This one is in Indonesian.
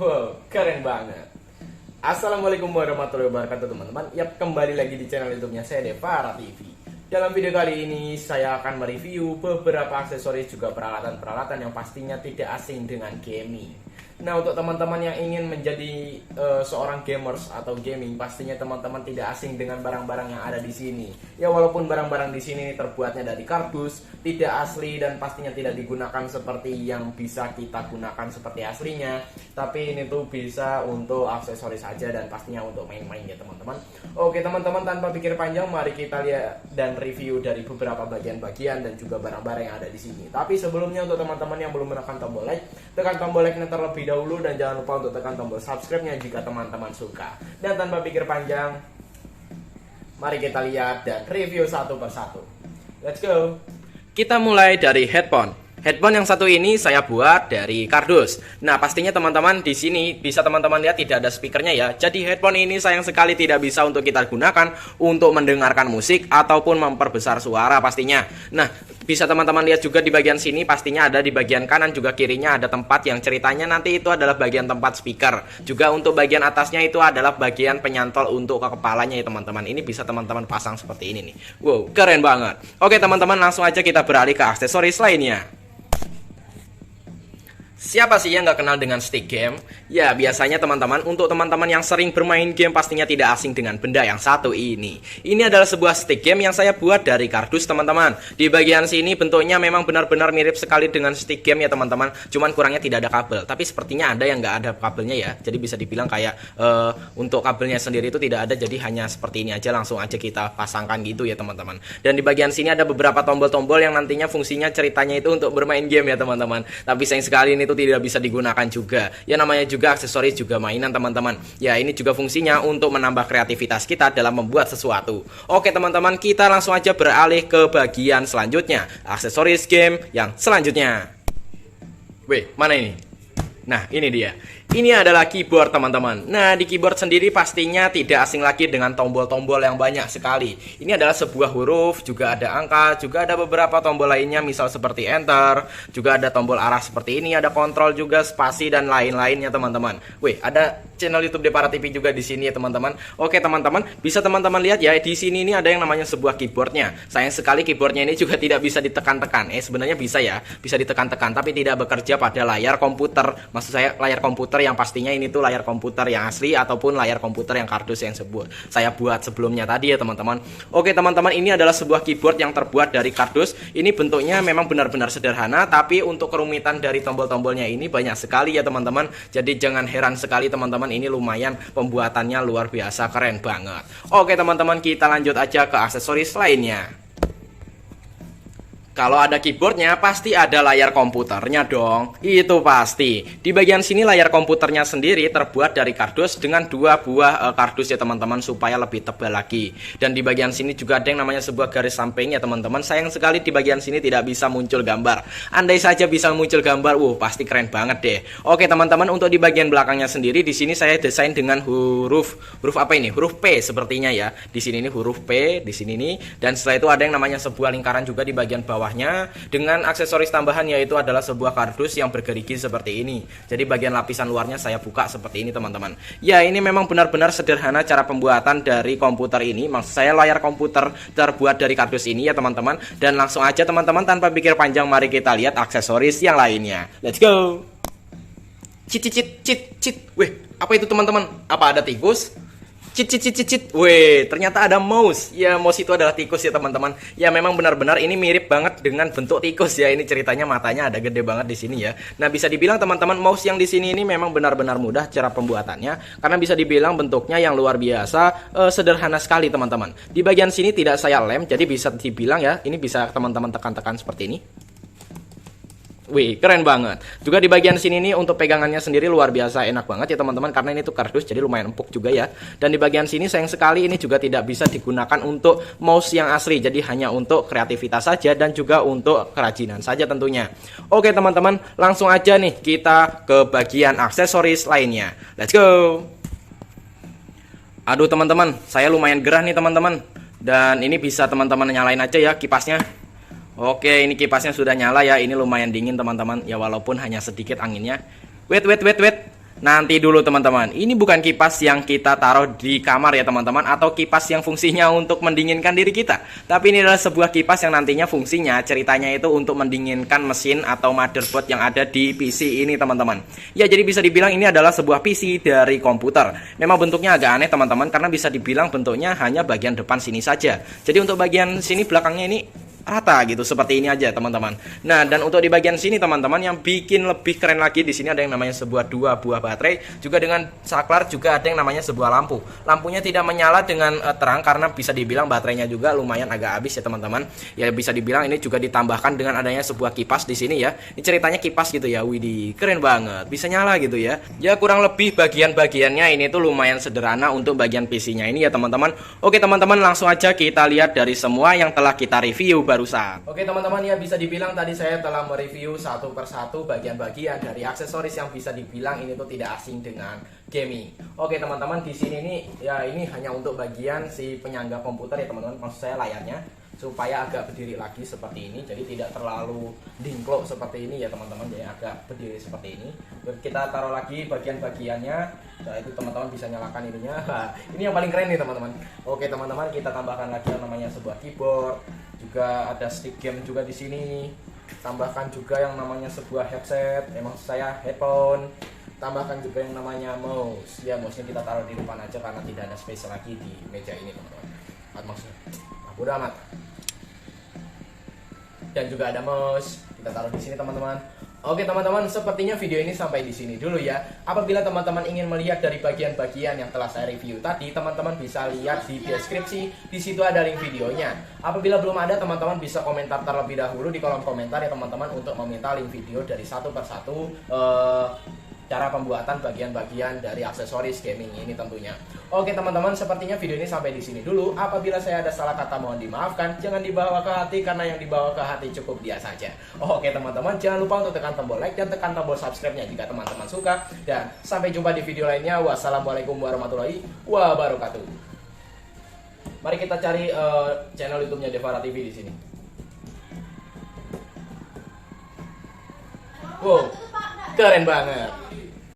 Wow, keren banget. Assalamualaikum warahmatullahi wabarakatuh teman-teman. Yap, kembali lagi di channel YouTube-nya saya Devara TV. Dalam video kali ini saya akan mereview beberapa aksesoris juga peralatan-peralatan yang pastinya tidak asing dengan gaming. Nah, untuk teman-teman yang ingin menjadi seorang gamers atau gaming, pastinya teman-teman tidak asing dengan barang-barang yang ada di sini. Ya, walaupun barang-barang di sini terbuatnya dari kardus, tidak asli dan pastinya tidak digunakan seperti yang bisa kita gunakan seperti aslinya, tapi ini tuh bisa untuk aksesoris saja dan pastinya untuk main-main ya teman-teman. Oke teman-teman, tanpa pikir panjang, mari kita lihat dan review dari beberapa bagian-bagian dan juga barang-barang yang ada di sini. Tapi sebelumnya, untuk teman-teman yang belum menekan tombol like, tekan tombol like-nya terlebih dahulu dan jangan lupa untuk tekan tombol subscribe-nya jika teman-teman suka. Dan tanpa pikir panjang, mari kita lihat dan review satu persatu. Let's go. Kita mulai dari headphone. Headphone yang satu ini saya buat dari kardus. Nah, pastinya teman-teman di sini bisa teman-teman lihat tidak ada speakernya ya. Jadi headphone ini sayang sekali tidak bisa untuk kita gunakan untuk mendengarkan musik ataupun memperbesar suara pastinya. Nah, bisa teman-teman lihat juga di bagian sini pastinya ada di bagian kanan juga kirinya ada tempat yang ceritanya nanti itu adalah bagian tempat speaker. Juga untuk bagian atasnya itu adalah bagian penyantol untuk ke kepalanya ya teman-teman. Ini bisa teman-teman pasang seperti ini nih. Wow, keren banget. Oke teman-teman, langsung aja kita beralih ke aksesoris lainnya. Siapa sih yang nggak kenal dengan stick game? Ya, biasanya teman-teman, untuk teman-teman yang sering bermain game pastinya tidak asing dengan benda yang satu ini. Ini adalah sebuah stick game yang saya buat dari kardus teman-teman. Di bagian sini bentuknya memang benar-benar mirip sekali dengan stick game ya teman-teman. Cuman kurangnya tidak ada kabel. Tapi sepertinya ada yang nggak ada kabelnya ya. Jadi bisa dibilang kayak untuk kabelnya sendiri itu tidak ada. Jadi hanya seperti ini aja, langsung aja kita pasangkan gitu ya teman-teman. Dan di bagian sini ada beberapa tombol-tombol yang nantinya fungsinya ceritanya itu untuk bermain game ya teman-teman. Tapi sayang sekali ini itu tidak bisa digunakan juga. Ya, namanya juga aksesoris juga mainan teman-teman. Ya, ini juga fungsinya untuk menambah kreativitas kita dalam membuat sesuatu. Oke teman-teman, kita langsung aja beralih ke bagian selanjutnya, aksesoris game yang selanjutnya. Weh, mana ini? Nah, ini dia. Ini adalah keyboard teman-teman. Nah, di keyboard sendiri pastinya tidak asing lagi dengan tombol-tombol yang banyak sekali. Ini adalah sebuah huruf, juga ada angka, juga ada beberapa tombol lainnya, misal seperti enter, juga ada tombol arah seperti ini, ada kontrol juga, spasi dan lain-lainnya teman-teman. Wih, ada channel YouTube Devara TV juga di sini ya teman-teman. Oke teman-teman, bisa teman-teman lihat ya, di sini ini ada yang namanya sebuah keyboardnya. Sayang sekali keyboardnya ini juga tidak bisa ditekan-tekan. Sebenarnya bisa ya, bisa ditekan-tekan, tapi tidak bekerja pada layar komputer. Maksud saya layar komputer yang pastinya ini tuh layar komputer yang asli ataupun layar komputer yang kardus yang saya buat sebelumnya tadi ya teman-teman. Oke teman-teman, ini adalah sebuah keyboard yang terbuat dari kardus. Ini bentuknya memang benar-benar sederhana, tapi untuk kerumitan dari tombol-tombolnya ini banyak sekali ya teman-teman. Jadi jangan heran sekali teman-teman, ini lumayan pembuatannya luar biasa, keren banget. Oke teman-teman, kita lanjut aja ke aksesoris lainnya. Kalau ada keyboardnya pasti ada layar komputernya dong. Itu pasti. Di bagian sini layar komputernya sendiri terbuat dari kardus dengan dua buah kardus ya teman-teman, supaya lebih tebal lagi. Dan di bagian sini juga ada yang namanya sebuah garis samping ya teman-teman. Sayang sekali di bagian sini tidak bisa muncul gambar. Andai saja bisa muncul gambar, pasti keren banget deh. Oke teman-teman, untuk di bagian belakangnya sendiri di sini saya desain dengan huruf apa ini? Huruf P sepertinya ya. Di sini ini huruf P, di sini nih. Dan setelah itu ada yang namanya sebuah lingkaran juga di bagian bawah dengan aksesoris tambahan, yaitu adalah sebuah kardus yang bergerigi seperti ini. Jadi bagian lapisan luarnya saya buka seperti ini teman-teman. Ya, ini memang benar-benar sederhana cara pembuatan dari komputer ini. Maksud saya layar komputer terbuat dari kardus ini ya teman-teman. Dan langsung aja teman-teman, tanpa pikir panjang, mari kita lihat aksesoris yang lainnya. Let's go. Cit. Weh, apa itu teman-teman? Apa ada tikus? Cit. Weh, ternyata ada mouse. Ya, mouse itu adalah tikus ya teman-teman. Ya, memang benar-benar ini mirip banget dengan bentuk tikus ya. Ini ceritanya matanya ada gede banget di sini ya. Nah, bisa dibilang teman-teman, mouse yang di sini ini memang benar-benar mudah cara pembuatannya, karena bisa dibilang bentuknya yang luar biasa sederhana sekali teman-teman. Di bagian sini tidak saya lem, jadi bisa dibilang ya, ini bisa teman-teman tekan-tekan seperti ini. Wih, keren banget. Juga di bagian sini nih untuk pegangannya sendiri luar biasa enak banget ya teman-teman, karena ini tuh kardus jadi lumayan empuk juga ya. Dan di bagian sini sayang sekali ini juga tidak bisa digunakan untuk mouse yang asli, jadi hanya untuk kreativitas saja dan juga untuk kerajinan saja tentunya. Oke teman-teman, langsung aja nih kita ke bagian aksesoris lainnya. Let's go. Aduh teman-teman, saya lumayan gerah nih teman-teman. Dan ini bisa teman-teman nyalain aja ya kipasnya. Oke, ini kipasnya sudah nyala ya. Ini lumayan dingin teman-teman. Ya walaupun hanya sedikit anginnya. Wait. Nanti dulu teman-teman, ini bukan kipas yang kita taruh di kamar ya teman-teman, atau kipas yang fungsinya untuk mendinginkan diri kita. Tapi ini adalah sebuah kipas yang nantinya fungsinya ceritanya itu untuk mendinginkan mesin atau motherboard yang ada di PC ini teman-teman. Ya jadi bisa dibilang ini adalah sebuah PC dari komputer. Memang bentuknya agak aneh teman-teman, karena bisa dibilang bentuknya hanya bagian depan sini saja. Jadi untuk bagian sini belakangnya ini rata gitu, seperti ini aja teman-teman. Nah, dan untuk di bagian sini teman-teman yang bikin lebih keren lagi, di sini ada yang namanya sebuah 2 buah baterai, juga dengan saklar, juga ada yang namanya sebuah lampu. Lampunya tidak menyala dengan terang karena bisa dibilang baterainya juga lumayan agak habis ya teman-teman. Ya bisa dibilang ini juga ditambahkan dengan adanya sebuah kipas di sini ya. Ini ceritanya kipas gitu ya. Widih, keren banget. Bisa nyala gitu ya. Ya kurang lebih bagian-bagiannya ini tuh lumayan sederhana untuk bagian PC-nya ini ya teman-teman. Oke teman-teman, langsung aja kita lihat dari semua yang telah kita review barusan. Oke teman-teman, ya bisa dibilang tadi saya telah mereview satu persatu bagian-bagian dari aksesoris yang bisa dibilang ini tuh tidak asing dengan gaming. Oke teman-teman, di sini nih ya ini hanya untuk bagian si penyangga komputer ya teman-teman, maksud saya layarnya, supaya agak berdiri lagi seperti ini, jadi tidak terlalu dingklok seperti ini ya teman-teman, jadi agak berdiri seperti ini. Kita taruh lagi bagian-bagiannya, nah itu teman-teman bisa nyalakan ininya. Ini yang paling keren nih teman-teman. Oke teman-teman, kita tambahkan lagi yang namanya sebuah keyboard, juga ada stick game juga di sini. Tambahkan juga yang namanya sebuah headset, emang saya headphone. Tambahkan juga yang namanya mouse. Ya mouse-nya kita taruh di depan aja karena tidak ada space lagi di meja ini teman-teman. Maksudnya, udah amat. Dan juga ada mouse, kita taruh di sini teman-teman. Oke teman-teman, sepertinya video ini sampai di sini dulu ya. Apabila teman-teman ingin melihat dari bagian-bagian yang telah saya review tadi, teman-teman bisa lihat di deskripsi. Di situ ada link videonya. Apabila belum ada, teman-teman bisa komentar terlebih dahulu di kolom komentar ya teman-teman, untuk meminta link video dari satu persatu cara pembuatan bagian-bagian dari aksesoris gaming ini tentunya. Oke teman-teman, sepertinya video ini sampai di sini dulu. Apabila saya ada salah kata mohon dimaafkan, jangan dibawa ke hati karena yang dibawa ke hati cukup dia saja. Oke teman-teman, jangan lupa untuk tekan tombol like dan tekan tombol subscribe-nya jika teman-teman suka. Dan sampai jumpa di video lainnya. Wassalamualaikum warahmatullahi wabarakatuh. Mari kita cari channel YouTube-nya Devara TV di sini. Wow, keren banget.